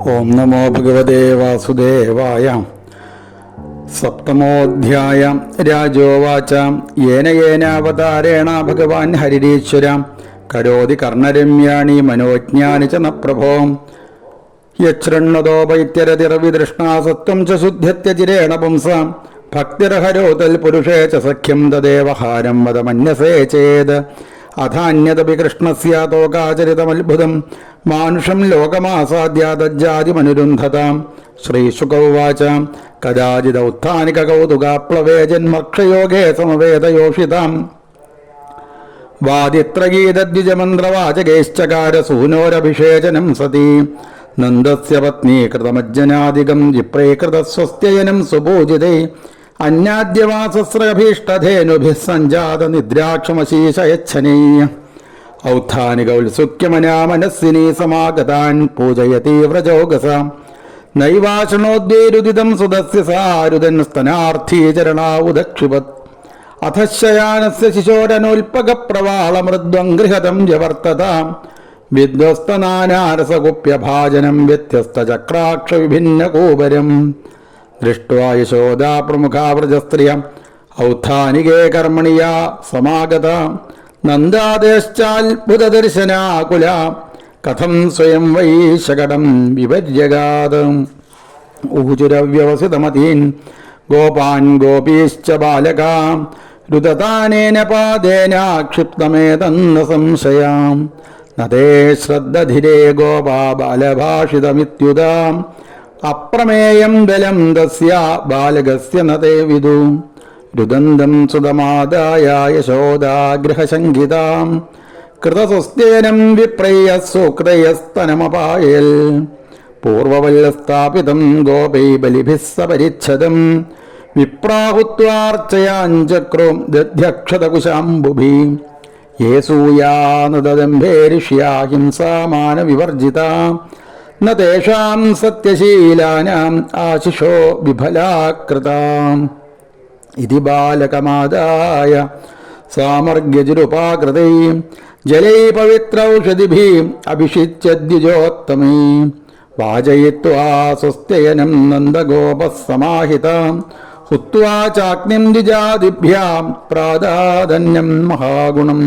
ഓം നമോ ഭഗവതേ വാസുദേവായ. സപ്തമോധ്യായ. രാജോവാച യേന യേനാവതാരേണ ഭഗവാൻ ഹരിരീശ്വര കരോതി കർണരമ്യാണി മനോജ്ഞാനി ച ന പ്രഭോ യച്ഛൃണ്ണതോ വൈത്യരതിർവിതൃഷ്ണാസത്വം ച ശുദ്ധ്യത്യചിരേണ പുംസ ഭക്തിർഹരോ തൽപുരുഷേ ച സഖ്യം തദേവഹാരം വദമന്യസേ ചേത് അഥാന്യതപി കൃഷ്ണസ്യ തോകാചരിതമത്ഭുതം മാനുഷം ലോകമാസാദ്യാതജ്ജാതിമനുരുന്ധതാം. ശ്രീശുകൗവാച കദാചിദൗത്ഥാനിക കൗതുകാപ്ലവേ ജന്മക്ഷയോഗേ സമവേദയോഷിതാം വാദിത്രഗീതദ്വിജമന്ത്രവാചകൈശ്ചകാര സൂനോരഭിഷേചനം സതി നന്ദസ്യ പത്നീ കൃതമജ്ജനാദികം വിപ്രീകൃതസ്വസ്ത്യയനം സുപൂജിതൈ അന്യാദ്യവാസസ്രഭീഷ്ടധേനുഭിः സഞ്ജാത നിദ്രാക്ഷമശീശയച്ഛനീയ ഔത്ഥാനികൗത്സുക്യമനാമനസ്സിനീ സമാഗതാൻ പൂജയതി വ്രജോഗസ നൈവാശണോദ്വീരുദിതം സുതസ്യ സാരുദൻ സ്തനാർത്ഥീ ചരണാവുദക്ഷിപത് അഥശയാനസ്യ ശിശോരനോൽപകപ്രവാളമൃദ്വംഗൃഹതം ജവർത്തത വിധ്വസ്തനാനാരസകുപ്യഭാജനം വ്യത്യസ്തചക്രാക്ഷവിഭിന്നകൂപരം ദൃഷ്ട്വാ യശോദാ പ്രമുഖാ വ്രജസ്ത്രിയ ഔത്ഥാനികേ കർമ്മണിയാ സമാഗത നന്ദാദേശ്ചാത്ഭുതദർശനാകുല കഥം സ്വയം വൈ ശകടം വിപര്യഗാത് ഊചുരവ്യവസിതമതീൻ ഗോപാൻ ഗോപീശ്ച ബാലകാ രുദതാനേന പാദേന ക്ഷിപ്തമേതന്ന സംശയാം നദേ ശ്രദ്ധധിരേ ഗോപാ ബാലഭാഷിതമിത്യുതാ അപ്രമേയം ബലം തസ്യ ബാലകസ്യ നതേ വിദു രുദന്തം സുതമാദായ യശോദാഗ്രഹശങ്കിതാം കൃതസുസ്തേനം വിപ്രയ്യ സൂക്തയസ്തനമപായൽ പൂർവവല്ലസ്ഥാപിതം ഗോപൈ ബലിഭിः സപരിച്ഛദം വിപ്രാഹുത്വാർച്ചയാഞ്ചക്രോം ദധ്യക്ഷതകുശാംബുഭി യേസൂയാനുദദംഭേരിഷ്യാ ഹിംസാമാനവിവർജിത ന തേഷാം സത്യശീലാനാം ആശിഷോ വിഫലാകൃതാം ഇതി ബാലകമാദായ സാമർഗ്യജുരുപാകൃതൈ ജലൈ പവിത്രൗഷധിഭിः അഭിഷിച്യദ്വിജോത്തമൈ വാചയിത്വാ സ്വസ്ത്യയനം നന്ദഗോപः സമാഹിതാം ഹുത്വാ ചാഗ്നിം ദ്വിജാദിഭ്യാം പ്രാദാദന്യം മഹാഗുണം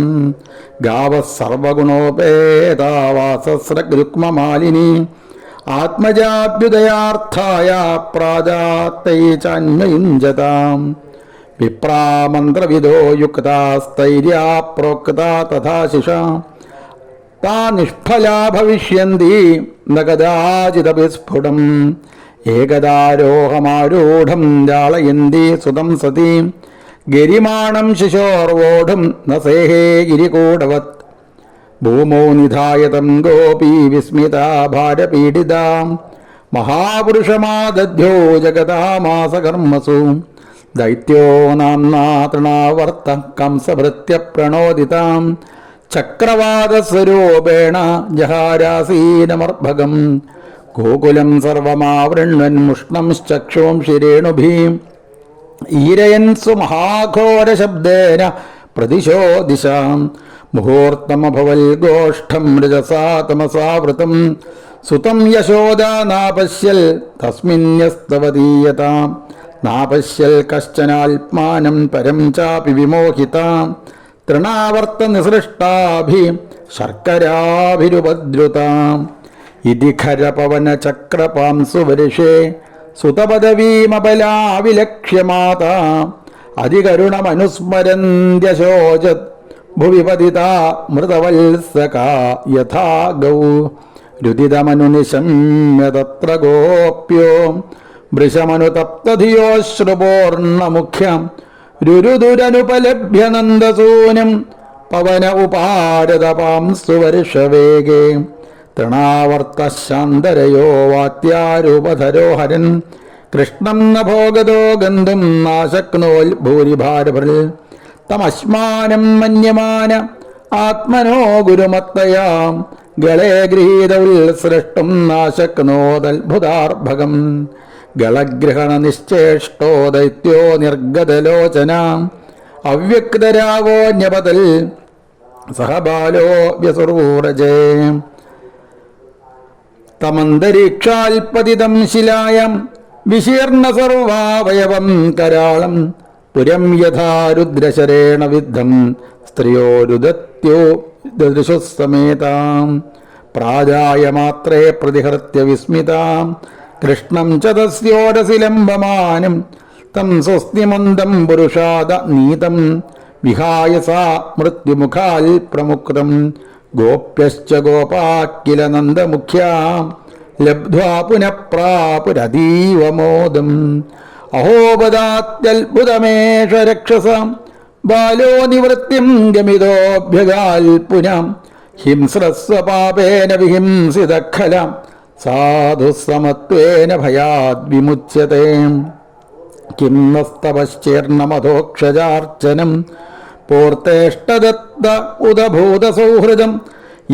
ഗാവഃ സർവഗുണോപേതാ വാസസ്രഗ്രുക്മമാലിനി ആത്മജാഭ്യുദയാർത്ഥായ പ്രാദാത്തൈ ചാന്വയുഞ്ജതാം വിപ്രാമന്ത്രവിദോ യുക്താസ്തൈര്യാ പ്രോക്താ തഥാശിഷാ താ നിഷ്ഫലാ ഭവിഷ്യന്തി ന കദാചിദപി സ്ഫുടം ഏകദാരോഹമാരൂഢം ജാളയന്തി സുതം സതി ഗരിമാണം ശിശോർവോഢും ന സേഹേ ഗിരികൂടവത് ഭൂമോ നിധായതം ഗോപീ വിസ്മിതാ ഭാരപീഡിതാ മഹാപുരുഷമാദധ്യോ ജഗതാമാസകർമ്മസു ദൈത്യോ നാംനാ തൃണാവർത്ത കംസഭൃത്യ പ്രണോദിതാം ചക്രവാതസ്വരൂപേണ ജഹാരാസീനമർഭകം ഗോകുലം സർവമാവൃണ്വൻ മുഷ്ണംശ്ചക്ഷുംശിരേണുഭീ ഈരയൻ സുമഹാഘോരശബ്ദേന പ്രതിശോ ദിശാം മുഹൂർത്തമഭവൽ ഗോഷ്ഠം രജസാ തമസാവൃതം സുതം യശോദാ നാപശ്യൽ തസ്മിന്യസ്തവതീയതാം നാപശ്യൽ കശ്ചനാത്മാനം പരം ചാപി വിമോഹിതാം തൃണാവർത്ത നിസൃഷ്ടാഭി ശർക്കരാഭിരുപദ്രുതാം ഇതി ഖരപവനചക്രപാംസു വർഷേ സുതപദവീമബലാവിലക്ഷ്യ മാതാ അതികരുണമനുസ്മരന്ത്യശോചത് ഭുവി പതിതാ മൃതവത്സകാ യഥാ ഗൗ രുദിതമനുനിശമ്യ തത്ര ഗോപ്യോ വൃഷമനുതപ്തധിയോശ്രുപൂർണമുഖ്യം രുരുദുരനുപലഭ്യ നന്ദസൂനം പവന ഉപാരതപാംസു വർഷവേഗേ തൃണാവർത്തശാന്തരയോ വാത്യാരൂപധരോ ഹരൻ കൃഷ്ണം ന ഭോഗതോ ഗന്ധും നാശക്നോൽ ഭൂരിഭാരഭൃൽ തമശ്മാനം മന്യമാന ആത്മനോ ഗുരുമത്തയാം ഗളേ ഗൃഹീതൗൽസൃഷ്ടും നാശക്നോദത്ഭുതാർഭകം ഗളഗ്രഹണ നിശ്ചേഷ്ടോ ദൈത്യോ നിർഗതലോചന അവ്യക്തരാവോന്യപതൽ സഹബാലോ വ്യസുരൂരജേ തമന്തരീക്ഷാൽപതിതം ശിലായം വിശീർണ സർവാവയവം കരാളം പുരം യഥാ രുദ്രശരേണ വിദ്ധം സ്ത്രിയോരുദത്യോ ദൃശുസമേതാം പ്രാജായ മാത്രേ പ്രതിഹൃത്യ വിസ്മിതാം കൃഷ്ണം ച തസ്യോരസിലംബമാനം തം സ്വസ്തിമന്ദം പുരുഷാദ നീതം വിഹായ സാ മൃത്യുമുഖാൽ പ്രമുക്തം ഗോപ്യശ്ച ഗോപാക്കില നന്ദമുഖ്യാ ലബ്ധ്വാ പുനഃ പ്രാപുരതീവ മോദം അഹോപദാത്യത്ഭുതമേഷ രക്ഷസാം ബാലോ നിവൃത്തിം ഗമിതോഭ്യഗാൽ പുനാം ഹിംസ്രസ്വ പാപേന വിഹിംസിതഖലാം സാധുസമത്വേന ഭയാദ് വിമുച്യതേ കിം നസ്തപശ്ചേർണമധോക്ഷജാർച്ചനം പൂർത്തേഷ്ടദത്ത ഉദഭൂതസൗഹൃദം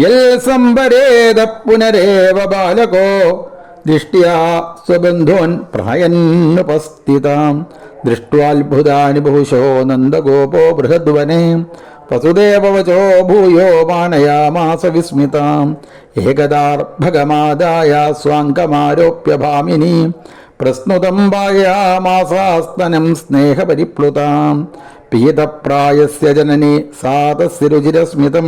യൽ സംവരേത പുനരേവ ബാലകോ ദൃഷ്ട്യാ സ്വബന്ധൂൻ പ്രായന്നുപസ്ഥിതാം ദൃഷ്ട്വാത്ഭുതാനി ബഹുശോ നന്ദഗോപോ ബൃഹദ്വനെ വസുദേവവചോ ഭൂയോ മാനയാമാസ വിസ്മിതാം ഏകദാർഭഗമാദായ സ്വാങ്കമാരോപ്യ ഭാമിനി പ്രസ്നുതം പായാമാസാസ്തനം സ്നേഹപരിപ്ലുതാം പീതപ്രായസ്യ ജനനി സാതസ്യ രുചിരസ്മിതം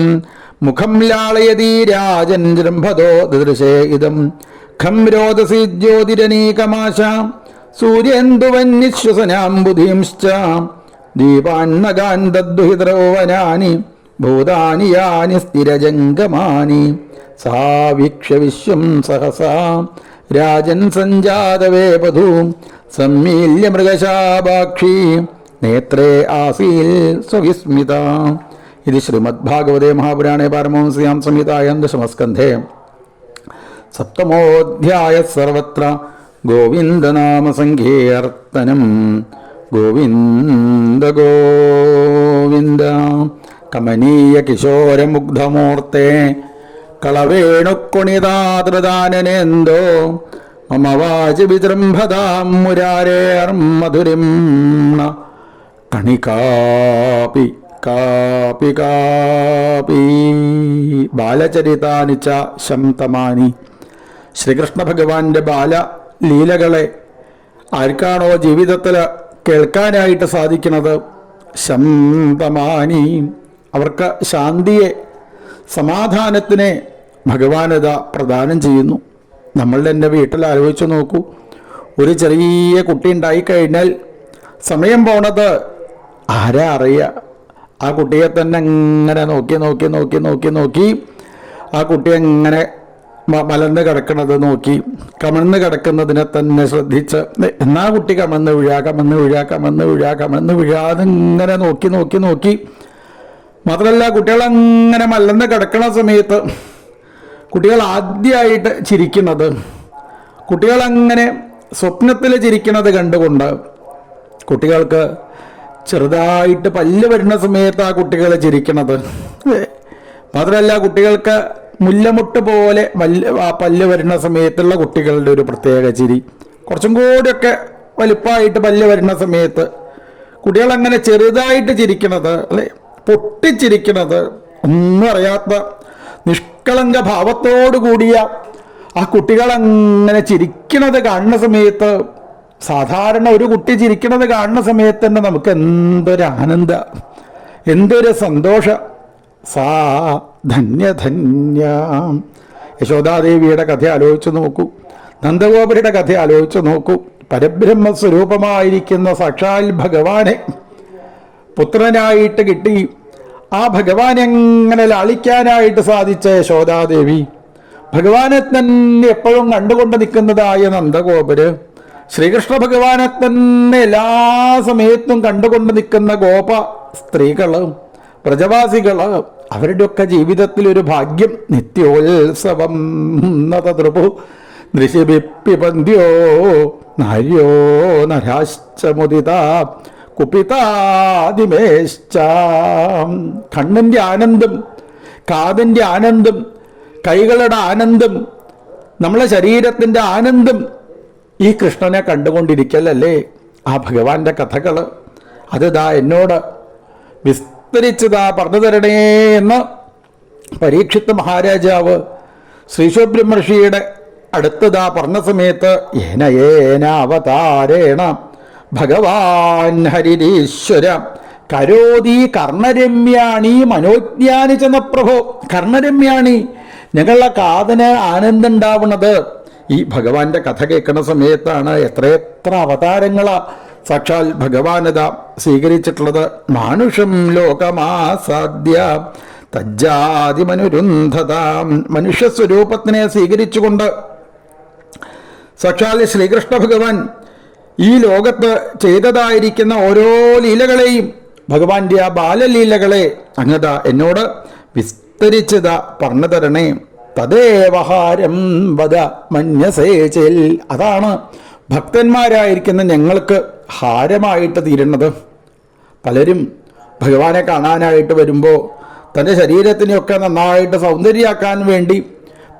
മുഖം ലാളയതി രാജൻ ജൃംഭതോ ദൃശേ ഇദം ഖം രോദസി ജ്യോതിരനീകമാശാം സൂര്യേന്ദുവന്നിശ്വസനാം ബുധിംശ്ച ദീപാന്നഗാൻ ദദ്ദുഹിതരൗവനാനി ഭൂതാനി യാനി സ്ഥിരജംഗമാനി സാ വീക്ഷ്യ വിശ്വം സഹസാ രാജൻ സഞ്ജാതവേപധൂ സമ്മീല്യ മൃഗശാഭാക്ഷി നേത്രേ ആസീൽ സ്വവിസ്മിത. ഇത് ശ്രീമദ്ഭാഗവതേ മഹാപുരാണേ പാരമഹംസ്യാം സംഹിതായാം ദശമസ്കന്ധേ സപ്തമോധ്യായ. സർവത്ര ഗോവിന്ദനാമസങ്കീർത്തനം. ഗോവിന്ദ ഗോവിന്ദ. കമനീയ കിശോരമുഗ്ധമൂർത്തേ കളവേണുക്കുണിതാതൃദാനനേന്തോ മമ വാചി വിജൃംഭതാം മുരാരേർമധുരിം കണികാപി കാപി കാപി. ബാലചരിതാനി ച ശംതമാനി. ശ്രീകൃഷ്ണ ഭഗവാന്റെ ബാലലീലകളെ ആർക്കാണോ ജീവിതത്തിൽ കേൾക്കാനായിട്ട് സാധിക്കുന്നത്, ശംതമാനി, അവർക്ക് ശാന്തിയെ, സമാധാനത്തിനെ ഭഗവാനത പ്രദാനം ചെയ്യുന്നു. നമ്മളുടെ എൻ്റെ വീട്ടിൽ ആലോചിച്ച് നോക്കൂ, ഒരു ചെറിയ കുട്ടി ഉണ്ടായിക്കഴിഞ്ഞാൽ സമയം പോണത് ആരാ അറിയുക? ആ കുട്ടിയെ തന്നെ അങ്ങനെ നോക്കി നോക്കി നോക്കി നോക്കി നോക്കി ആ കുട്ടി എങ്ങനെ മലന്ന് കിടക്കുന്നത് നോക്കി, കമഴ്ന്ന് കിടക്കുന്നതിനെ തന്നെ ശ്രദ്ധിച്ച് എന്നാ കുട്ടി കമന്ന് വീഴാ കമന്ന് വീഴാ കമന്ന് വീഴാ കമന്ന് വീഴാതെ ഇങ്ങനെ നോക്കി നോക്കി നോക്കി. മാത്രമല്ല, കുട്ടികളങ്ങനെ മലന്ന് കിടക്കുന്ന സമയത്ത് കുട്ടികൾ ആദ്യമായിട്ട് ചിരിക്കുന്നത്, കുട്ടികളങ്ങനെ സ്വപ്നത്തിൽ ചിരിക്കുന്നത് കണ്ടുകൊണ്ട് കുട്ടികൾക്ക് ചെറുതായിട്ട് പല്ല് വരുന്ന സമയത്ത് ആ കുട്ടികൾ ചിരിക്കുന്നത്. മാത്രമല്ല, കുട്ടികൾക്ക് മുല്ലമുട്ട് പോലെ ആ പല്ല് വരുന്ന സമയത്തുള്ള കുട്ടികളുടെ ഒരു പ്രത്യേക ചിരി, കുറച്ചും കൂടിയൊക്കെ വലുപ്പമായിട്ട് പല്ല് വരുന്ന സമയത്ത് കുട്ടികളങ്ങനെ ചെറുതായിട്ട് ചിരിക്കുന്നത്, അല്ലേ, പൊട്ടിച്ചിരിക്കുന്നത്, ഒന്നും അറിയാത്ത നിഷ്കളങ്ക ഭാവത്തോടു കൂടിയ ആ കുട്ടികളങ്ങനെ ചിരിക്കുന്നത് കാണുന്ന സമയത്ത്, സാധാരണ ഒരു കുട്ടി ചിരിക്കുന്നത് കാണുന്ന സമയത്ത് തന്നെ നമുക്ക് എന്തൊരു ആനന്ദ, എന്തൊരു സന്തോഷ. സാ ധന്യധന്യ. യശോദാദേവിയുടെ കഥ ആലോചിച്ച് നോക്കൂ, നന്ദഗോപരുടെ കഥ ആലോചിച്ച് നോക്കൂ. പരബ്രഹ്മസ്വരൂപമായിരിക്കുന്ന സാക്ഷാൽ ഭഗവാനെ പുത്രനായിട്ട് കിട്ടി, ആ ഭഗവാനെ എങ്ങനെ ലാളിക്കാനായിട്ട് സാധിച്ച യശോദാദേവി, ഭഗവാനെ തന്നെ എപ്പോഴും കണ്ടുകൊണ്ട് നിൽക്കുന്നതായ നന്ദഗോപര്, ശ്രീകൃഷ്ണ ഭഗവാനെ തന്നെ എല്ലാ സമയത്തും കണ്ടുകൊണ്ട് നിൽക്കുന്ന ഗോപ സ്ത്രീകള്, പ്രജവാസികള്, അവരുടെയൊക്കെ ജീവിതത്തിൽ ഒരു ഭാഗ്യം. നിത്യോത്സവം നതൃപു ദൃശിപിപ്പന്ത്യോ നാര്യോ നരാശ്ച മുദിത കുപിതാദിമേശ്ച. കണ്ണിൻ്റെ ആനന്ദം, കാതിൻ്റെ ആനന്ദം, കൈകളുടെ ആനന്ദം, നമ്മളെ ശരീരത്തിൻ്റെ ആനന്ദം ഈ കൃഷ്ണനെ കണ്ടുകൊണ്ടിരിക്കലല്ലേ ആ ഭഗവാന്റെ കഥകൾ. അതിതാ എന്നോട് വിസ്തരിച്ചതാ പറഞ്ഞു തരണേ എന്ന് പരീക്ഷിത്ത് മഹാരാജാവ് ശ്രീശുബ്രഹ്മർഷിയുടെ അടുത്തതാ പറഞ്ഞ സമയത്ത് ഏന ഏന അവതാരേണ ഭഗവാൻ ഹരിരീശ്വര കരോതി കർണരമ്യാണി മനോജ്ഞാനി ചെന്ന പ്രഭോ. കർണരമ്യാണി, ഞങ്ങളുടെ കാതിന് ആനന്ദം ഉണ്ടാവുന്നത് ഈ ഭഗവാന്റെ കഥ കേൾക്കുന്ന സമയത്താണ്. എത്രയെത്ര അവതാരങ്ങളാ സാക്ഷാൽ ഭഗവാനത സ്വീകരിച്ചിട്ടുള്ളത്. മാനുഷം ലോകമാസാദ്യ തജ്ജാതിമനുരുന്ധത. മനുഷ്യ സ്വരൂപത്തിനെ സ്വീകരിച്ചുകൊണ്ട് സാക്ഷാൽ ശ്രീകൃഷ്ണ ഭഗവാൻ ഈ ലോകത്ത് ചെയ്തതായിരിക്കുന്ന ഓരോ ലീലകളെയും, ഭഗവാന്റെ ആ ബാലലീലകളെ അങ്ങത എന്നോട് വിസ്തരിച്ചത പറഞ്ഞു തരണേ. തദേവഹാരം വദ മന്യസേചേൽ. അതാണ് ഭക്തന്മാരായിരിക്കുന്ന ഞങ്ങൾക്ക് ഹാരമായിട്ട് തീരുന്നത്. പലരും ഭഗവാനെ കാണാനായിട്ട് വരുമ്പോൾ തൻ്റെ ശരീരത്തിനെയൊക്കെ നന്നായിട്ട് സൗന്ദര്യമാക്കാൻ വേണ്ടി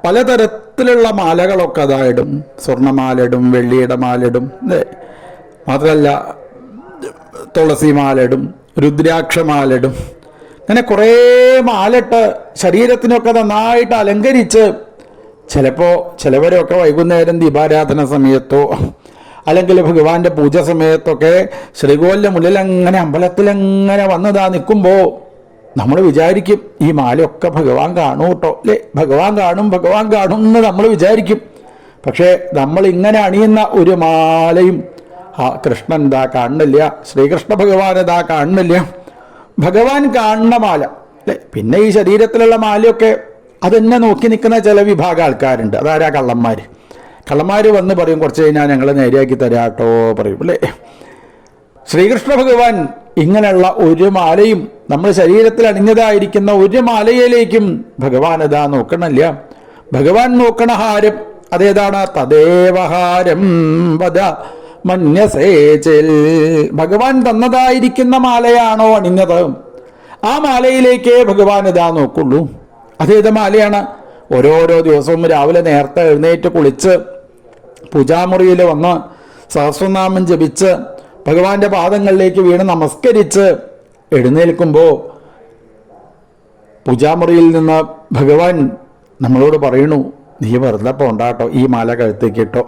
പലതരത്തിലുള്ള മാലകളൊക്കെ അതായിടും. സ്വർണ്ണമാലിടും, വെള്ളിയുടെ മാലിടും, മാത്രമല്ല തുളസിമാലിടും, രുദ്രാക്ഷമാലിടും. അങ്ങനെ കുറേ മാലിട്ട് ശരീരത്തിനൊക്കെ നന്നായിട്ട് അലങ്കരിച്ച് ചിലപ്പോൾ ചിലവരൊക്കെ വൈകുന്നേരം ദീപാരാധന സമയത്തോ അല്ലെങ്കിൽ ഭഗവാന്റെ പൂജ സമയത്തൊക്കെ ശ്രീകോലിൻ്റെ മുന്നിലങ്ങനെ അമ്പലത്തിലങ്ങനെ വന്നതാ നിൽക്കുമ്പോൾ നമ്മൾ വിചാരിക്കും ഈ മാലയൊക്കെ ഭഗവാൻ കാണും കേട്ടോ, അല്ലേ, ഭഗവാൻ കാണും എന്ന് നമ്മൾ വിചാരിക്കും. പക്ഷേ നമ്മൾ ഇങ്ങനെ അണിയുന്ന ഒരു മാലയും ആ കൃഷ്ണൻ ഇതാ കാണുന്നില്ല, ശ്രീകൃഷ്ണ ഭഗവാൻ ഇതാ കാണുന്നില്ല. ഭഗവാൻ കാണുന്ന മാല, അല്ലേ. പിന്നെ ഈ ശരീരത്തിലുള്ള മാലയൊക്കെ അതെന്നെ നോക്കി നിൽക്കുന്ന ചില വിഭാഗം ആൾക്കാരുണ്ട്. അതാരാ? കള്ളന്മാർ വന്ന് പറയും കുറച്ച് കഴിഞ്ഞാൽ ഞങ്ങൾ നേരെയാക്കി തരാട്ടോ പറയും, അല്ലേ. ശ്രീകൃഷ്ണ ഭഗവാൻ ഇങ്ങനെയുള്ള ഒരു മാലയും നമ്മൾ ശരീരത്തിൽ അണിഞ്ഞതായിരിക്കുന്ന ഒരു മാലയിലേക്കും ഭഗവാൻ ഇതാ നോക്കണില്ല. ഭഗവാൻ നോക്കണ ഹാരം അതേതാണ്? തദേവഹാരം വദ മന്യസേചൽ. ഭഗവാൻ തന്നതായിരിക്കുന്ന മാലയാണോ അണിഞ്ഞത്? ആ മാലയിലേക്കേ ഭഗവാൻ ഇതാ നോക്കുള്ളൂ. അതേത് മാലയാണ്? ഓരോരോ ദിവസവും രാവിലെ നേരത്തെ എഴുന്നേറ്റ് കുളിച്ച് പൂജാമുറിയിൽ വന്ന് സഹസ്രനാമം ജപിച്ച് ഭഗവാന്റെ പാദങ്ങളിലേക്ക് വീണ് നമസ്കരിച്ച് എഴുന്നേൽക്കുമ്പോൾ പൂജാമുറിയിൽ നിന്ന് ഭഗവാൻ നമ്മളോട് പറയണു, നീ വെറുതെ പോണ്ടാട്ടോ, ഈ മാല കഴുത്തേക്ക് ഇട്ടോ,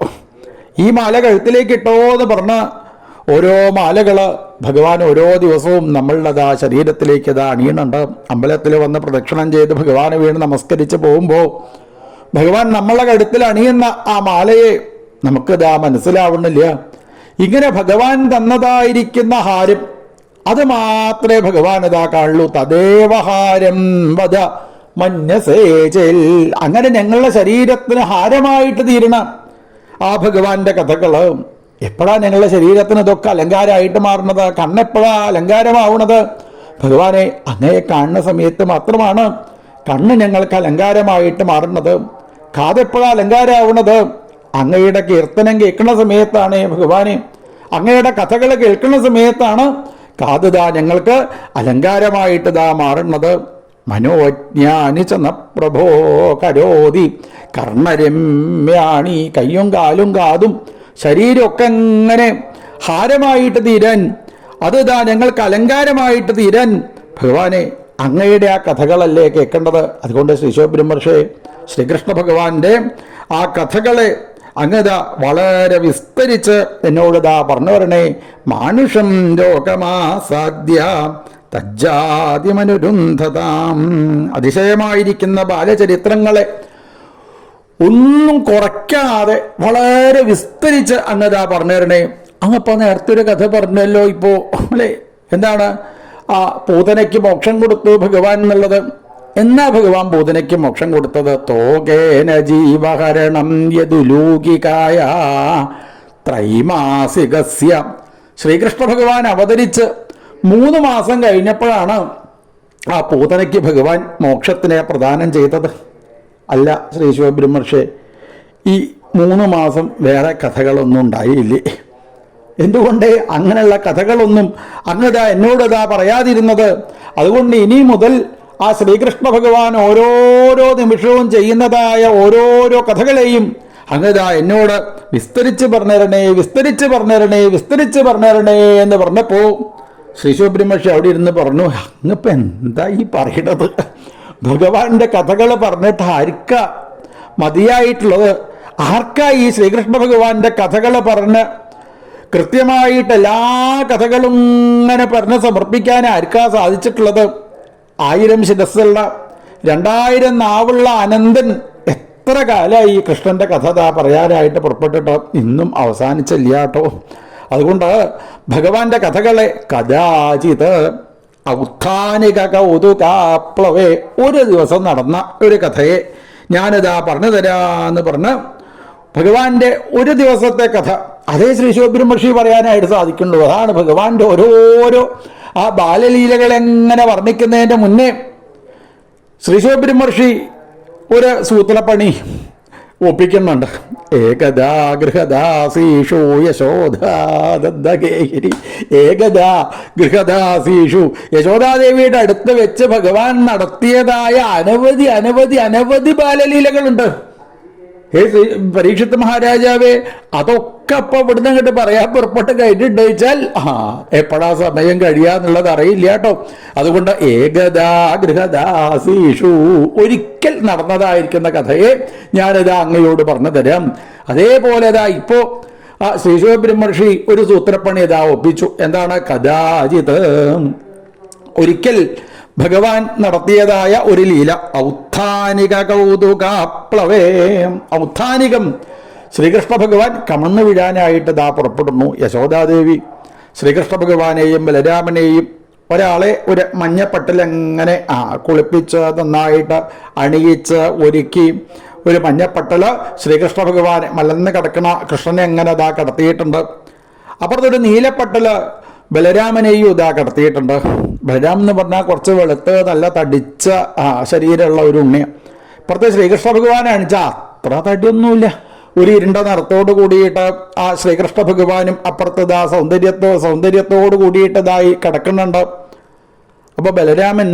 ഈ മാല കഴുത്തിലേക്ക് ഇട്ടോ എന്ന് പറഞ്ഞ് ഓരോ മാലകൾ ഭഗവാൻ ഓരോ ദിവസവും നമ്മളുടെ ശരീരത്തിലേക്ക് ഇതാ അണിയണുണ്ട്. അമ്പലത്തിൽ വന്ന് പ്രദക്ഷിണം ചെയ്ത് ഭഗവാനെ വീണ് നമസ്കരിച്ച് പോകുമ്പോൾ ഭഗവാൻ നമ്മളെ കഴുത്തിൽ അണിയുന്ന ആ മാലയെ നമുക്കിതാ മനസ്സിലാവുന്നില്ല. ഇങ്ങനെ ഭഗവാൻ തന്നതായിരിക്കുന്ന ഹാരം അത് മാത്രമേ ഭഗവാൻ ഇതാ കാണുള്ളൂ. തദേവഹാരം വദ മന്യസേചൽ. അങ്ങനെ ഞങ്ങളുടെ ശരീരത്തിന് ഹാരമായിട്ട് തീരണം ആ ഭഗവാന്റെ കഥകൾ. എപ്പോഴാണ് ഞങ്ങളുടെ ശരീരത്തിന് ഇതൊക്കെ അലങ്കാരമായിട്ട് മാറുന്നത്? കണ്ണെപ്പോഴാ അലങ്കാരമാവുന്നത്? ഭഗവാനെ അങ്ങയെ കാണുന്ന സമയത്ത് മാത്രമാണ് കണ്ണ് ഞങ്ങൾക്ക് അലങ്കാരമായിട്ട് മാറുന്നത്. കാതെപ്പോഴാ അലങ്കാരമാവുന്നത്? അങ്ങയുടെ കീർത്തനം കേൾക്കുന്ന സമയത്താണ് ഭഗവാനെ. അങ്ങയുടെ കഥകൾ കേൾക്കുന്ന സമയത്താണ് കാതുതാ ഞങ്ങൾക്ക് അലങ്കാരമായിട്ട് ഇതാ മാറുന്നത്. മനോജ്ഞാനി ചെന്ന പ്രഭോ കരോതി കർണരമ്യാണി. കയ്യും കാലും കാതും ശരീരമൊക്കെ എങ്ങനെ ഹാരമായിട്ട് തീരാൻ, അതിതാ ഞങ്ങൾക്ക് അലങ്കാരമായിട്ട് തീരാൻ ഭഗവാനെ അങ്ങയുടെ ആ കഥകളല്ലേ കേൾക്കേണ്ടത്. അതുകൊണ്ട് ശ്രീശോബ്രഹ്മർഷേ ശ്രീകൃഷ്ണ ഭഗവാന്റെ ആ കഥകളെ അങ്ങതാ വളരെ വിസ്തരിച്ച് എന്നോടിതാ പറഞ്ഞു വരണേ. മാനുഷം ലോകമാസാദ്യ തജ്ജാതിമനുരുന്ധതാം. അതിശയമായിരിക്കുന്ന ബാലചരിത്രങ്ങളെ ഒന്നും കുറയ്ക്കാതെ വളരെ വിസ്തരിച്ച് അങ്ങതാ പറഞ്ഞു തരണേ. അങ്ങപ്പോൾ നേരത്തെ ഒരു കഥ പറഞ്ഞല്ലോ ഇപ്പോൾ, അല്ലേ? എന്താണ്? ആ പൂതനയ്ക്ക് മോക്ഷം കൊടുത്തു ഭഗവാൻ എന്നുള്ളത്. എന്നാ ഭഗവാൻ പൂതനയ്ക്ക് മോക്ഷം കൊടുത്തത്? തോകേന ജീവഹരണം യദുലൂകികായ ത്രൈമാസികസ്യ. ശ്രീകൃഷ്ണ ഭഗവാൻ അവതരിച്ച് 3 മാസം കഴിഞ്ഞപ്പോഴാണ് ആ പൂതനയ്ക്ക് ഭഗവാൻ മോക്ഷത്തിനെ പ്രദാനം ചെയ്തത്. അല്ല ശ്രീ ശിവബ്രഹ്മർഷേ, ഈ 3 മാസം വേറെ കഥകളൊന്നും ഉണ്ടായില്ലേ? എന്തുകൊണ്ട് അങ്ങനെയുള്ള കഥകളൊന്നും അങ്ങതാ എന്നോടതാ പറയാതിരുന്നത്? അതുകൊണ്ട് ഇനി മുതൽ ആ ശ്രീകൃഷ്ണ ഭഗവാൻ ഓരോരോ നിമിഷവും ചെയ്യുന്നതായ ഓരോരോ കഥകളെയും അങ്ങതാ എന്നോട് വിസ്തരിച്ച് പറഞ്ഞുതരണേ എന്ന് പറഞ്ഞപ്പോൾ ശ്രീ ശിവബ്രഹ്മർഷി അവിടെ ഇരുന്ന് പറഞ്ഞു, അങ്ങിപ്പോൾ എന്താ ഈ പറയണത്? ഭഗവാന്റെ കഥകൾ പറഞ്ഞിട്ട് ആർക്കാ മതിയായിട്ടുള്ളത്? ആർക്കാ ഈ ശ്രീകൃഷ്ണ ഭഗവാന്റെ കഥകൾ പറഞ്ഞ് കൃത്യമായിട്ട് എല്ലാ കഥകളും ഇങ്ങനെ പറഞ്ഞ് സമർപ്പിക്കാൻ ആർക്കാ സാധിച്ചിട്ടുള്ളത്? 1000 ശിരസ്സുള്ള 2000 നാവുള്ള അനന്തൻ എത്ര കാലമായി കൃഷ്ണന്റെ കഥ പറയാനായിട്ട് പുറപ്പെട്ടിട്ട് ഇന്നും അവസാനിച്ചില്ല കേട്ടോ. അതുകൊണ്ട് ഭഗവാന്റെ കഥകളെ കഥാചിത് ഔത്ഥാനിക കൗതുകാപ്ലവേ, ഒരു ദിവസം നടന്ന ഒരു കഥയെ ഞാനിതാ പറഞ്ഞു തരാന്ന് പറഞ്ഞ് ഭഗവാന്റെ ഒരു ദിവസത്തെ കഥ അതേ ശ്രീ ശിവബ്രഹ്മർഷി പറയാനായിട്ട് സാധിക്കുള്ളൂ. അതാണ് ഭഗവാന്റെ ഓരോരോ ആ ബാലലീലകൾ എങ്ങനെ വർണ്ണിക്കുന്നതിൻ്റെ മുന്നേ ശ്രീ ശിവബ്രഹ്മർഷി ഒരു സൂത്രപ്പണി ഒപ്പിക്കുന്നുണ്ട്. ഏകദാ ഗൃഹദാസീഷു യശോദാദഗ്ഗേരി, ഏകദാ ഗൃഹദാസീഷു, യശോദാദേവിയുടെ അടുത്ത് വെച്ച് ഭഗവാൻ നടത്തിയതായ അനവധി അനവധി അനവധി ബാലലീലകളുണ്ട്. പരീക്ഷിത് മഹാരാജാവേ, അതൊക്കെ അപ്പൊ ഇവിടുന്ന് അങ്ങോട്ട് പറയാൻ പുറപ്പെട്ട് കഴിഞ്ഞിട്ട് വെച്ചാൽ എപ്പോഴാ സമയം കഴിയാന്നുള്ളത് അറിയില്ല കേട്ടോ. അതുകൊണ്ട് ഏകദാ ഗൃഹദാസീഷു, ഒരിക്കൽ നടന്നതായിരിക്കുന്ന കഥയെ ഞാനിതാ അങ്ങയോട് പറഞ്ഞു തരാം. അതേപോലെ ഇപ്പോ ശ്രീ ശിവബ്രഹ്മർഷി ഒരു സൂത്രപ്പണി ഇതാ ഒപ്പിച്ചു. എന്താണ്? കഥാചിത്, ഒരിക്കൽ ഭഗവാൻ നടത്തിയതായ ഒരു ലീല. ഔത്ഥാനിക കൗതുകാപ്ലവേ, ഔത്ഥാനികം, ശ്രീകൃഷ്ണ ഭഗവാൻ കമന്നു വീഴാനായിട്ട് പുറപ്പെടുന്നു. യശോദാദേവി ശ്രീകൃഷ്ണ ഭഗവാനെയും ബലരാമനെയും ഒരാളെ ഒരു മഞ്ഞപ്പട്ടലെങ്ങനെ കുളിപ്പിച്ച് നന്നായിട്ട് അണിയിച്ച് ഒരുക്കി ഒരു മഞ്ഞപ്പട്ടല് ശ്രീകൃഷ്ണ ഭഗവാൻ മലന്ന് കിടക്കണ കൃഷ്ണനെ എങ്ങനെ കിടത്തിയിട്ടുണ്ട്. അപ്പുറത്തൊരു നീലപ്പട്ടല് ബലരാമനെയും കിടത്തിയിട്ടുണ്ട്. ബലരാമൻ എന്ന് പറഞ്ഞാൽ കുറച്ച് വെളുത്ത് നല്ല തടിച്ച ശരീരമുള്ള ഒരു ഉണ്ണിയ. ഇപ്പുറത്തെ ശ്രീകൃഷ്ണ ഭഗവാനാണിച്ച അത്ര തടിയൊന്നുമില്ല, ഒരു ഇരുണ്ട നിറത്തോട് കൂടിയിട്ട് ആ ശ്രീകൃഷ്ണ ഭഗവാനും അപ്പുറത്ത് സൗന്ദര്യത്തോട് കൂടിയിട്ട് കിടക്കുന്നുണ്ട്. അപ്പോൾ ബലരാമൻ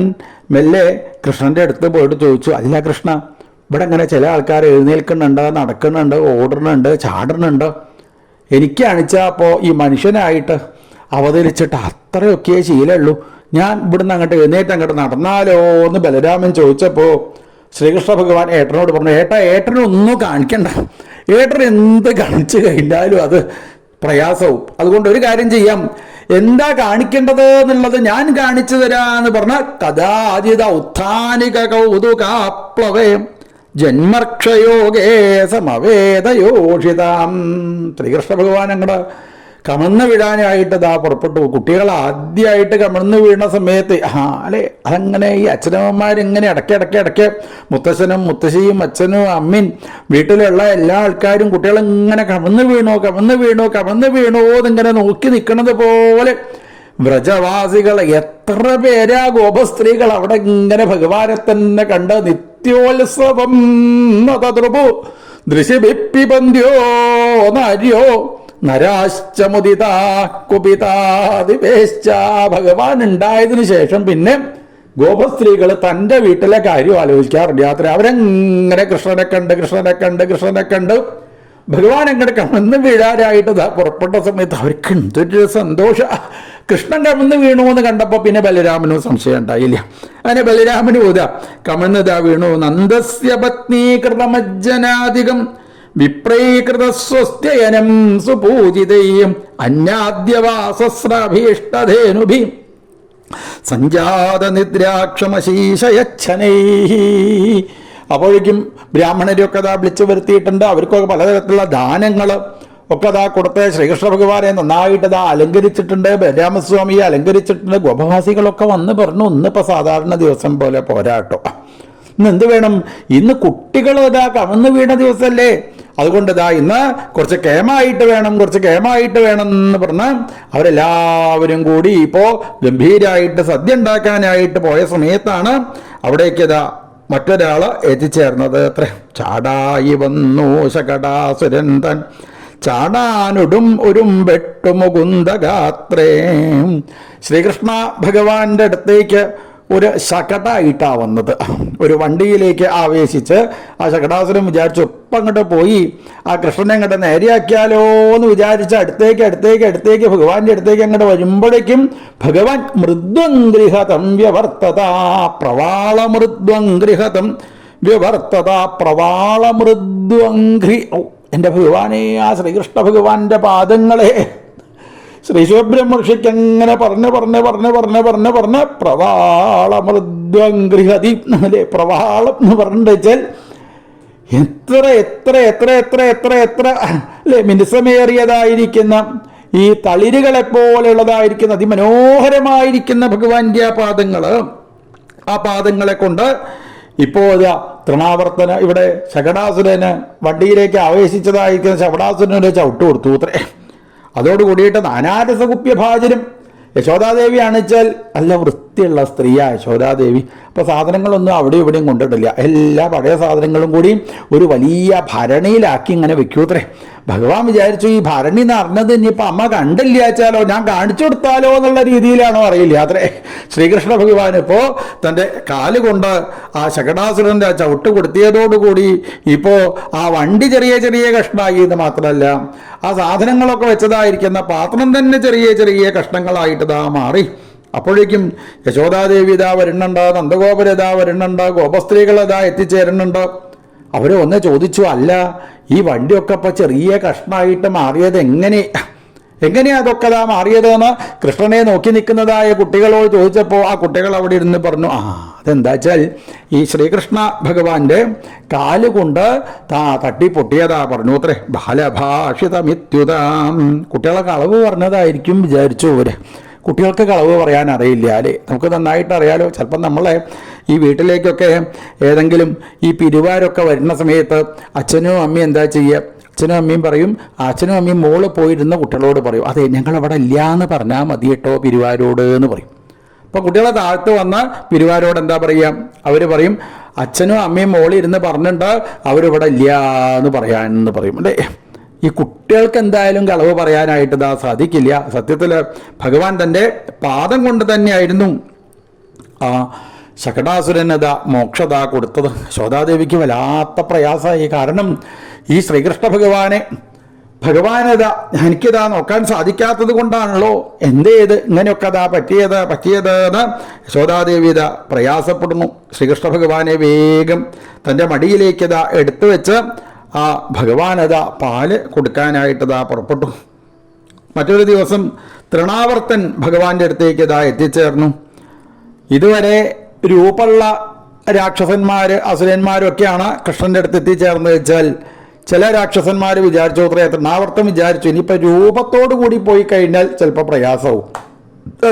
മെല്ലെ കൃഷ്ണന്റെ അടുത്ത് പോയിട്ട് ചോദിച്ചു, അല്ല കൃഷ്ണ, ഇവിടെ ഇങ്ങനെ ചില ആൾക്കാർ എഴുന്നേൽക്കുന്നുണ്ട്, നടക്കുന്നുണ്ട്, ഓടുന്നുണ്ട്, ചാടുന്നുണ്ട്. എനിക്കാണിച്ചാൽ അപ്പോൾ ഈ മനുഷ്യനായിട്ട് അവതരിച്ചിട്ട് അത്രയൊക്കെ ശീലമുള്ളൂ, ഞാൻ ഇവിടുന്ന് അങ്ങോട്ട് എഴുന്നേറ്റ് അങ്ങോട്ട് നടന്നാലോ എന്ന് ബലരാമൻ ചോദിച്ചപ്പോൾ ശ്രീകൃഷ്ണ ഭഗവാൻ ഏട്ടനോട് പറഞ്ഞു, ഏട്ടനൊന്നും കാണിക്കണ്ട, ഏട്ടൻ എന്ത് കാണിച്ചു കഴിഞ്ഞാലും അത് പ്രയാസവും. അതുകൊണ്ട് ഒരു കാര്യം ചെയ്യാം, എന്താ കാണിക്കേണ്ടത് എന്നുള്ളത് ഞാൻ കാണിച്ചു തരാന്ന് പറഞ്ഞ കഥാചിത ഉത്ഥാനിക കൗതുകാപ്ലവേ ജന്മർക്ഷയോഗേ സമവേദയോഷിതാം. ശ്രീകൃഷ്ണ ഭഗവാൻ അങ്ങോട്ട് കമന്ന് വീഴാനായിട്ട് പുറപ്പെട്ടു. കുട്ടികൾ ആദ്യമായിട്ട് കമന്ന് വീണ സമയത്ത് അല്ലേ, അതങ്ങനെ ഈ അച്ഛനമ്മമാരിങ്ങനെ ഇടയ്ക്ക് മുത്തശ്ശനും മുത്തശ്ശിയും അച്ഛനും അമ്മയും വീട്ടിലുള്ള എല്ലാ ആൾക്കാരും കുട്ടികളിങ്ങനെ കമന്ന് വീണോ എന്നിങ്ങനെ നോക്കി നിൽക്കുന്നത് പോലെ വ്രജവാസികൾ എത്ര പേരാ ഗോപസ്ത്രീകൾ അവിടെ ഇങ്ങനെ ഭഗവാനെ തന്നെ കണ്ട് നിത്യോത്സവം ദൃശ്യഭിപ്പിപന്ത്യോ നാര്യോ നരാശ്ചമുദിതാ കുപിതാദിവേശ്ച. ഭഗവാൻ ഉണ്ടായതിനു ശേഷം പിന്നെ ഗോപസ്ത്രീകൾ തൻ്റെ വീട്ടിലെ കാര്യം ആലോചിക്കാറുണ്ട്. യാത്ര അവരെങ്ങനെ കൃഷ്ണനെ കണ്ട് ഭഗവാൻ എങ്ങനെ കമന്ന് വീഴാനായിട്ട് പുറപ്പെട്ട സമയത്ത് അവർക്ക് എന്തൊരു സന്തോഷ. കൃഷ്ണൻ കമന്ന് വീണു എന്ന് കണ്ടപ്പോൾ പിന്നെ ബലരാമനും സംശയം ഉണ്ടായില്ല. അങ്ങനെ ബലരാമന് കമന്ന് വീണു. നന്ദസ്യ പത്നീകൃതമജ്ജനാധികം വിപ്രൈകൃതസ്വസ്ത്യയനം സുപൂജിതയും അന്യാദ്യവാസസ്രാഭീഷ്ടധേനുഭി സഞ്ജാത നിദ്രാക്ഷമശീശയച്ഛനൈ. അപ്പോഴേക്കും ബ്രാഹ്മണരൊക്കെ വിളിച്ചു വരുത്തിയിട്ടുണ്ട്. അവർക്കൊക്കെ പലതരത്തിലുള്ള ദാനങ്ങൾ ഒക്കെ കൊടുത്ത് ശ്രീകൃഷ്ണ ഭഗവാനെ നന്നായിട്ട് അലങ്കരിച്ചിട്ടുണ്ട്. ബലരാമസ്വാമിയെ അലങ്കരിച്ചിട്ടുണ്ട്. ഗോപവാസികളൊക്കെ വന്ന് പറഞ്ഞു, ഇന്നിപ്പോൾ സാധാരണ ദിവസം പോലെ പോരാട്ടോ, ഇന്ന് എന്ത് വേണം, ഇന്ന് കുട്ടികൾ കമന്ന് വീണ ദിവസമല്ലേ, അതുകൊണ്ട് ഇന്ന് കുറച്ച് കേമായിട്ട് വേണം എന്ന് പറഞ്ഞ് അവരെല്ലാവരും കൂടി ഇപ്പോൾ ഗംഭീരമായിട്ട് സദ്യ ഉണ്ടാക്കാനായിട്ട് പോയ സമയത്താണ് അവിടേക്ക് മറ്റൊരാൾ എത്തിച്ചേർന്നത്. അത്ര ചാടായി വന്നു ശകടാസുരൻ തൻ ചാടാനൊടും വെട്ടുമുകുന്ദഗാത്രേ. ശ്രീകൃഷ്ണ ഭഗവാന്റെ അടുത്തേക്ക് ഒരു ശകടായിട്ടാണ് വന്നത്. ഒരു വണ്ടിയിലേക്ക് ആവേശിച്ച് ആ ശകടാസുരൻ വിചാരിച്ചു ഒപ്പം അങ്ങോട്ട് പോയി ആ കൃഷ്ണനെ അങ്ങോട്ട് നേരെയാക്കിയാലോ എന്ന് വിചാരിച്ച് അടുത്തേക്ക് ഭഗവാന്റെ അടുത്തേക്ക് അങ്ങോട്ട് വരുമ്പോഴേക്കും ഭഗവാൻ മൃദ്വംഗൃഹതം വ്യവർത്തത പ്രവാളമൃദ്വംഗൃഹതം വ്യവർത്തത പ്രവാളമൃദ്വംഘ്രി. എൻ്റെ ഭഗവാനെ, ആ ശ്രീകൃഷ്ണ ഭഗവാന്റെ പാദങ്ങളെ ശ്രീ ശിവബ്രഹ്മർഷിക്ക് അങ്ങനെ പറഞ്ഞ് പ്രവാളമൃദ്വംഘ്രിഹതി അല്ലേ, പ്രവാളം എന്ന് പറഞ്ഞിട്ടുവെച്ചാൽ എത്ര എത്ര എത്ര എത്ര എത്ര എത്ര അല്ലേ മിനുസമേറിയതായിരിക്കുന്ന ഈ തളിരുകളെപ്പോലെയുള്ളതായിരിക്കുന്ന അതിമനോഹരമായിരിക്കുന്ന ഭഗവാന്റെ ആ പാദങ്ങളെ കൊണ്ട് ഇപ്പോൾ തൃണാവർത്തന ഇവിടെ ശകടാസുരന് വണ്ടിയിലേക്ക് ആവേശിച്ചതായിരിക്കുന്ന ശകടാസുരന് ചവിട്ട് കൊടുത്തു അത്രേ. അതോടുകൂടിയിട്ട് നാനാരസകുപ്യഭാജനം. യശോദാദേവി ആണെച്ചാൽ നല്ല വൃത്തിയുള്ള സ്ത്രീയാ യശോദാദേവി. അപ്പോൾ സാധനങ്ങളൊന്നും അവിടെ ഇവിടെയും കൊണ്ടിട്ടില്ല. എല്ലാ പഴയ സാധനങ്ങളും കൂടി ഒരു വലിയ ഭരണിയിലാക്കി ഇങ്ങനെ വെക്കൂത്രേ. ഭഗവാൻ വിചാരിച്ചു ഈ ഭരണി എന്ന് അറിഞ്ഞത് ഇനിയിപ്പോൾ അമ്മ കണ്ടില്ല വെച്ചാലോ, ഞാൻ കാണിച്ചു കൊടുത്താലോ എന്നുള്ള രീതിയിലാണോ അറിയില്ല അത്രേ. ശ്രീകൃഷ്ണ ഭഗവാൻ ഇപ്പോൾ തൻ്റെ കാലുകൊണ്ട് ആ ശകടാസുരൻ്റെ ആ ചവിട്ട് കൊടുത്തിയതോടുകൂടി ഇപ്പോൾ ആ വണ്ടി ചെറിയ ചെറിയ കഷ്ണമായി എന്ന് മാത്രമല്ല, ആ സാധനങ്ങളൊക്കെ വെച്ചതായിരിക്കുന്ന പാത്രം തന്നെ ചെറിയ ചെറിയ കഷ്ണങ്ങളായിട്ട് മാറി. അപ്പോഴേക്കും യശോദാദേവി ഇതാ വരുന്നുണ്ട്, നന്ദഗോപുരതാ വരുന്നുണ്ട്, ഗോപസ്ത്രീകളതാ എത്തിച്ചേരുന്നുണ്ട്. അവർ ഒന്ന് ചോദിച്ചു, അല്ല ഈ വണ്ടിയൊക്കെ ഇപ്പം ചെറിയ കഷ്ണമായിട്ട് മാറിയത് എങ്ങനെയാ അതൊക്കെ മാറിയതെന്ന് കൃഷ്ണനെ നോക്കി നിൽക്കുന്നതായ കുട്ടികളോട് ചോദിച്ചപ്പോൾ ആ കുട്ടികൾ അവിടെ ഇരുന്ന് പറഞ്ഞു, അതെന്താ വെച്ചാൽ ഈ ശ്രീകൃഷ്ണ ഭഗവാന്റെ കാലുകൊണ്ട് തട്ടി പൊട്ടിയതാ പറഞ്ഞു അത്രേ. ബാലഭാഷിതമിത്യുതാം. കുട്ടികളൊക്കെ അളവ് പറഞ്ഞതായിരിക്കും വിചാരിച്ചു അവര്. കുട്ടികൾക്ക് കളവ് പറയാൻ അറിയില്ല അല്ലേ, നമുക്ക് നന്നായിട്ട് അറിയാലോ. ചിലപ്പം നമ്മളെ ഈ വീട്ടിലേക്കൊക്കെ ഏതെങ്കിലും ഈ പിരിവാരൊക്കെ വരുന്ന സമയത്ത് അച്ഛനും അമ്മയും എന്താ ചെയ്യുക, അച്ഛനും അമ്മയും പറയും, അച്ഛനും അമ്മയും മോള് പോയിരുന്ന കുട്ടികളോട് പറയും, അതെ ഞങ്ങളവിടെ ഇല്ല എന്ന് പറഞ്ഞാൽ മതി കേട്ടോ പിരിവാരോട് എന്ന് പറയും. അപ്പോൾ കുട്ടികളെ താഴ്ത്ത് വന്ന് പിരിവാരോട് എന്താ പറയുക, അവർ പറയും അച്ഛനും അമ്മയും മോളിരുന്ന് പറഞ്ഞിട്ട് അവരിവിടെ ഇല്ല എന്ന് പറയാനെന്ന് പറയും അല്ലേ. ഈ കുട്ടികൾക്ക് എന്തായാലും കളവ് പറയാനായിട്ട് സാധിക്കില്ല. സത്യത്തിൽ ഭഗവാൻ തൻ്റെ പാദം കൊണ്ട് തന്നെയായിരുന്നു ആ ശകടാസുരനത മോക്ഷത കൊടുത്തത്. യശോദാദേവിക്ക് വല്ലാത്ത പ്രയാസമായി. കാരണം ഈ ശ്രീകൃഷ്ണ ഭഗവാനത എനിക്കിതാ നോക്കാൻ സാധിക്കാത്തത് കൊണ്ടാണല്ലോ എന്തേത് ഇങ്ങനെയൊക്കെ പറ്റിയത് എന്ന് യശോദാദേവി പ്രയാസപ്പെടുന്നു. ശ്രീകൃഷ്ണ ഭഗവാനെ വേഗം തൻ്റെ മടിയിലേക്ക് എടുത്തു വെച്ച് ആ ഭഗവാനത പാല് കൊടുക്കാനായിട്ട് പുറപ്പെട്ടു. മറ്റൊരു ദിവസം തൃണാവർത്തൻ ഭഗവാന്റെ അടുത്തേക്ക് എത്തിച്ചേർന്നു. ഇതുവരെ രൂപമുള്ള രാക്ഷസന്മാർ അസുരന്മാരൊക്കെയാണ് കൃഷ്ണൻ്റെ അടുത്ത് എത്തിച്ചേർന്ന് വെച്ചാൽ ചില രാക്ഷസന്മാർ വിചാരിച്ചു അത്രേ, തൃണാവർത്തൻ വിചാരിച്ചു ഇനിയിപ്പോൾ രൂപത്തോടു കൂടി പോയി കഴിഞ്ഞാൽ ചിലപ്പോൾ പ്രയാസവും,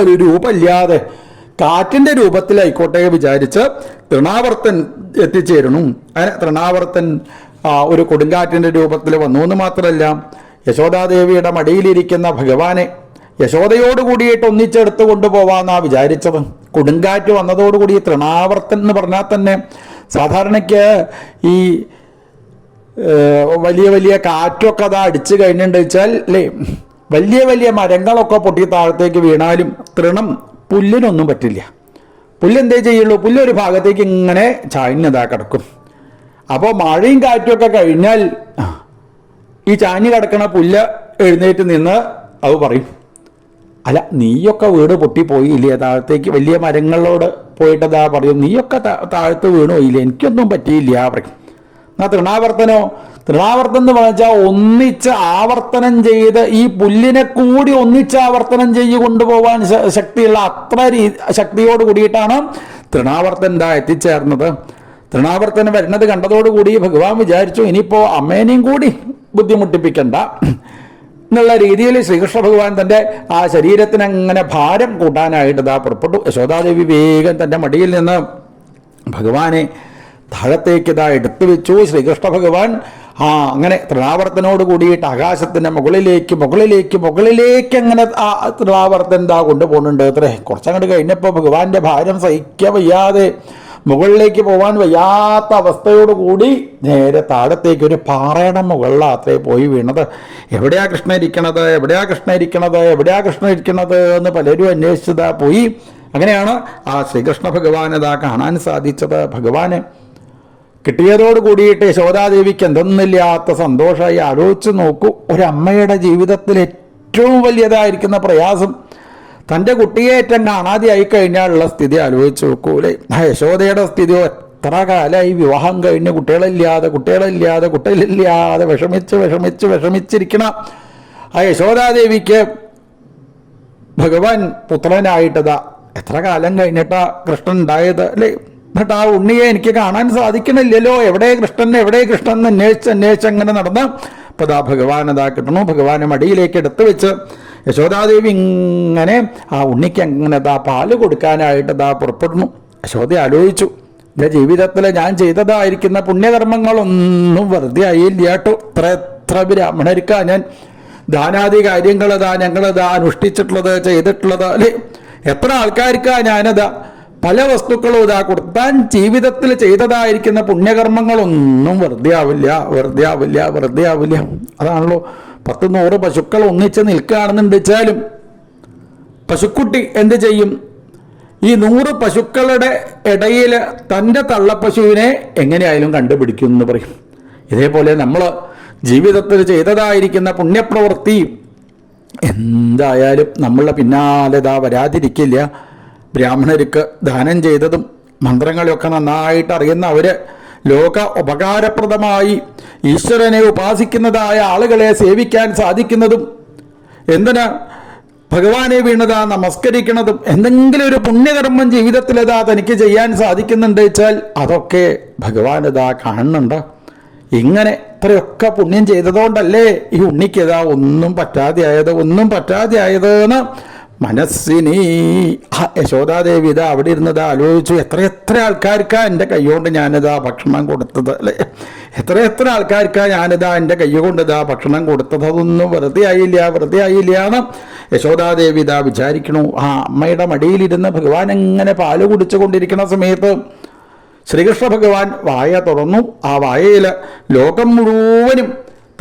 ഒരു രൂപമില്ലാതെ കാറ്റിൻ്റെ രൂപത്തിലായിക്കോട്ടെ വിചാരിച്ച് തൃണാവർത്തൻ എത്തിച്ചേരുന്നു. അങ്ങനെ തൃണാവർത്തൻ ഒരു കൊടുങ്കാറ്റിൻ്റെ രൂപത്തിൽ വന്നു എന്ന് മാത്രമല്ല, യശോദാദേവിയുടെ മടിയിലിരിക്കുന്ന ഭഗവാനെ യശോദയോട് കൂടിയിട്ട് ഒന്നിച്ചെടുത്ത് കൊണ്ടുപോവാന്നാണ് വിചാരിച്ചത്. കൊടുങ്കാറ്റ് വന്നതോടുകൂടി തൃണാവർത്തൻ എന്ന് പറഞ്ഞാൽ തന്നെ സാധാരണയ്ക്ക് ഈ വലിയ വലിയ കാറ്റൊക്കെ അടിച്ചു കഴിഞ്ഞിട്ട് വെച്ചാൽ അല്ലേ, വലിയ വലിയ മരങ്ങളൊക്കെ പൊട്ടി താഴത്തേക്ക് വീണാലും പുല്ലിനൊന്നും പറ്റില്ല. പുല്ലെന്തേ ചെയ്യുള്ളൂ, പുല്ലൊരു ഭാഗത്തേക്ക് ഇങ്ങനെ ചാഞ്ഞതാ കിടക്കും. അപ്പോൾ മഴയും കാറ്റുമൊക്കെ കഴിഞ്ഞാൽ ഈ ചാഞ്ഞ് കിടക്കണ പുല്ല് എഴുന്നേറ്റ് നിന്ന് അത് പറയും, അല്ല നീയൊക്കെ വീട് പൊട്ടിപ്പോയില്ലേ താഴത്തേക്ക്, വലിയ മരങ്ങളോട് പോയിട്ടതാ പറയും, നീയൊക്കെ താഴത്ത് വീണുപോയില്ലേ, എനിക്കൊന്നും പറ്റിയില്ല പറയും. എന്നാൽ തൃണാവർത്തൻ എന്ന് പറഞ്ഞാൽ ഒന്നിച്ച് ആവർത്തനം ചെയ്ത് ഈ പുല്ലിനെ കൂടി ഒന്നിച്ച് ആവർത്തനം ചെയ്ത് കൊണ്ടുപോകാൻ ശക്തിയുള്ള അത്ര ശക്തിയോട് കൂടിയിട്ടാണ് തൃണാവർത്തൻ എത്തിച്ചേർന്നത്. തൃണാവർത്തനം വരുന്നത് കണ്ടതോടുകൂടി ഭഗവാൻ വിചാരിച്ചു ഇനിയിപ്പോൾ അമ്മേനെയും കൂടി ബുദ്ധിമുട്ടിപ്പിക്കണ്ട എന്നുള്ള രീതിയിൽ ശ്രീകൃഷ്ണ ഭഗവാൻ തൻ്റെ ആ ശരീരത്തിന് അങ്ങനെ ഭാരം കൂട്ടാനായിട്ട് പുറപ്പെട്ടു. യശോദാദേവി വേഗം തൻ്റെ മടിയിൽ നിന്ന് ഭഗവാനെ താഴത്തേക്ക് എടുത്തു വെച്ചു. ശ്രീകൃഷ്ണ ഭഗവാൻ അങ്ങനെ തൃണാവർത്തനോട് കൂടിയിട്ട് ആകാശത്തിൻ്റെ മുകളിലേക്ക് അങ്ങനെ ആ തൃണാവർത്തൻ കൊണ്ടുപോകുന്നുണ്ട് അത്രേ. കുറച്ചങ്ങോട്ട് കഴിഞ്ഞപ്പോൾ ഭഗവാന്റെ ഭാരം സഹിക്കാൻ വയ്യാതെ മുകളിലേക്ക് പോകാൻ വയ്യാത്ത അവസ്ഥയോടുകൂടി നേരെ താഴത്തേക്ക് ഒരു പാറയുടെ മുകളിലാത്രേ പോയി വീണത്. എവിടെയാ കൃഷ്ണ ഇരിക്കണത് എന്ന് പലരും അന്വേഷിച്ചതാ പോയി. അങ്ങനെയാണ് ആ ശ്രീകൃഷ്ണ ഭഗവാനതാ കാണാൻ സാധിച്ചത്. ഭഗവാന് കിട്ടിയതോട് കൂടിയിട്ട് യശോദാദേവിക്ക് എന്തൊന്നില്ലാത്ത സന്തോഷമായി. ആലോചിച്ച് നോക്കൂ, ഒരമ്മയുടെ ജീവിതത്തിൽ ഏറ്റവും വലിയതായിരിക്കുന്ന പ്രയാസം തൻ്റെ കുട്ടിയേറ്റം കാണാതെ ആയിക്കഴിഞ്ഞാലുള്ള സ്ഥിതി ആലോചിച്ച് നോക്കൂലേ. യശോദയുടെ സ്ഥിതി എത്ര കാലമായി വിവാഹം കഴിഞ്ഞ് കുട്ടികളില്ലാതെ വിഷമിച്ചിരിക്കണം ആ യശോദാദേവിക്ക് ഭഗവാൻ പുത്രനായിട്ടതാ എത്ര കാലം കഴിഞ്ഞിട്ടാ കൃഷ്ണൻ ഉണ്ടായത് അല്ലേ? എന്നിട്ട് ആ ഉണ്ണിയെ എനിക്ക് കാണാൻ സാധിക്കണില്ലല്ലോ, എവിടെ കൃഷ്ണൻ അന്വേഷിച്ച് അങ്ങനെ നടന്ന് അപ്പോൾ അതാ ഭഗവാൻ അതാ കിട്ടണു. ഭഗവാനെ മടിയിലേക്ക് എടുത്തു വെച്ച് യശോദാദേവി ഇങ്ങനെ ആ ഉണ്ണിക്ക് അങ്ങനെ പാല് കൊടുക്കാനായിട്ട് പുറപ്പെടുന്നു. യശോദ ആലോചിച്ചു, എൻ്റെ ജീവിതത്തിൽ ഞാൻ ചെയ്തതായിരിക്കുന്ന പുണ്യകർമ്മങ്ങളൊന്നും വെറുതെ ആയില്ല കേട്ടോ. എത്ര ബ്രാഹ്മണർക്കാ ഞാൻ ദാനാദി കാര്യങ്ങളതാ ഞങ്ങളതാ അനുഷ്ഠിച്ചിട്ടുള്ളത്, ചെയ്തിട്ടുള്ളത് അല്ലേ? എത്ര ആൾക്കാർക്കാ ഞാനതാ പല വസ്തുക്കളും കൊടുത്താൻ ജീവിതത്തിൽ ചെയ്തതായിരിക്കുന്ന പുണ്യകർമ്മങ്ങളൊന്നും വെറുതെ ആവില്ല. അതാണല്ലോ 10-100 പശുക്കൾ ഒന്നിച്ച് നിൽക്കുകയാണെന്ന് വെച്ചാലും പശുക്കുട്ടി എന്ത് ചെയ്യും? ഈ 100 പശുക്കളുടെ ഇടയിൽ തൻ്റെ തള്ളപ്പശുവിനെ എങ്ങനെയായാലും കണ്ടുപിടിക്കും എന്ന് പറയും. ഇതേപോലെ നമ്മൾ ജീവിതത്തിൽ ചെയ്തതായിരിക്കുന്ന പുണ്യപ്രവൃത്തി എന്തായാലും നമ്മളുടെ പിന്നാലെ വരാതിരിക്കില്ല. ബ്രാഹ്മണർക്ക് ദാനം ചെയ്തതും മന്ത്രങ്ങളൊക്കെ നന്നായിട്ട് അറിയുന്നവർ ലോക ഉപകാരപ്രദമായി ഈശ്വരനെ ഉപാസിക്കുന്നതായ ആളുകളെ സേവിക്കാൻ സാധിക്കുന്നതും എന്തിനാ ഭഗവാനെ വീണതാ നമസ്കരിക്കുന്നതും എന്തെങ്കിലും ഒരു പുണ്യകർമ്മം ജീവിതത്തിൽ തനിക്ക് ചെയ്യാൻ സാധിക്കുന്നുണ്ട് വെച്ചാൽ അതൊക്കെ ഭഗവാനതാ കാണുന്നുണ്ട്. ഇങ്ങനെ ഇത്രയൊക്കെ പുണ്യം ചെയ്തതുകൊണ്ടല്ലേ ഈ ഉണ്ണിക്ക് ഒന്നും പറ്റാതെ ആയതെന്ന് മനസ്സിനി യശോദാദേവി അവിടെ ഇരുന്നത് ആലോചിച്ചു. എത്ര ആൾക്കാർക്കാ എൻ്റെ കൈകൊണ്ട് ഞാനിതാ ഭക്ഷണം കൊടുത്തത് അല്ലേ? എത്ര ആൾക്കാർക്കാ ഞാനിതാ എൻ്റെ കൈ കൊണ്ട് ഭക്ഷണം കൊടുത്തത്. അതൊന്നും വെറുതെ ആയില്ല എന്ന് യശോദാദേവി വിചാരിക്കണു. ആ അമ്മയുടെ മടിയിലിരുന്ന് ഭഗവാൻ എങ്ങനെ പാല് കുടിച്ചു കൊണ്ടിരിക്കുന്ന സമയത്ത് ശ്രീകൃഷ്ണ ഭഗവാൻ വായ തുറന്നു. ആ വായയിൽ ലോകം മുഴുവനും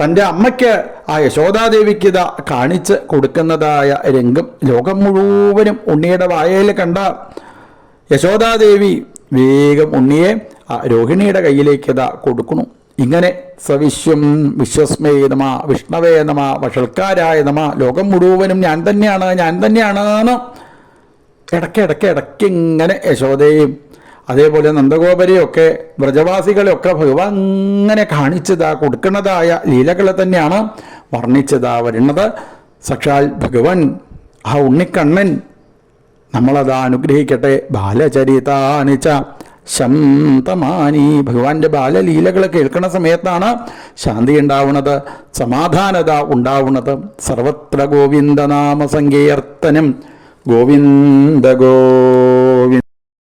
തൻ്റെ അമ്മയ്ക്ക് ആ യശോദാദേവിക്ക് കാണിച്ച് കൊടുക്കുന്നതായ രംഗം ലോകം മുഴുവനും ഉണ്ണിയുടെ വായയിൽ കണ്ട യശോദാദേവി വേഗം ഉണ്ണിയെ ആ രോഹിണിയുടെ കയ്യിലേക്ക് കൊടുക്കുന്നു. ഇങ്ങനെ സവിശ്വം വിശ്വസ്മേ നമ വിഷ്ണവേ നമ വഷൾക്കാരായ നമ ലോകം മുഴുവനും ഞാൻ തന്നെയാണ് ഇടയ്ക്ക് ഇങ്ങനെ യശോദയും അതേപോലെ നന്ദഗോപരെയൊക്കെ വ്രജവാസികളെയൊക്കെ ഭഗവാൻ അങ്ങനെ കാണിച്ചതാ കൊടുക്കുന്നതായ ലീലകളെ തന്നെയാണ് വർണ്ണിച്ചതാ വരുന്നത്. സാക്ഷാൽ ഭഗവാൻ ആ ഉണ്ണിക്കണ്ണൻ നമ്മളതാ അനുഗ്രഹിക്കട്ടെ. ബാലചരിതാനിച്ച ശന്തമാനി ഭഗവാന്റെ ബാലലീലകൾ കേൾക്കുന്ന സമയത്താണ് ശാന്തി ഉണ്ടാവുന്നത്, സമാധാനത ഉണ്ടാവുന്നത്. സർവത്ര ഗോവിന്ദനാമ സങ്കീർത്തനം ഗോവിന്ദ ഗോവിന്ദ.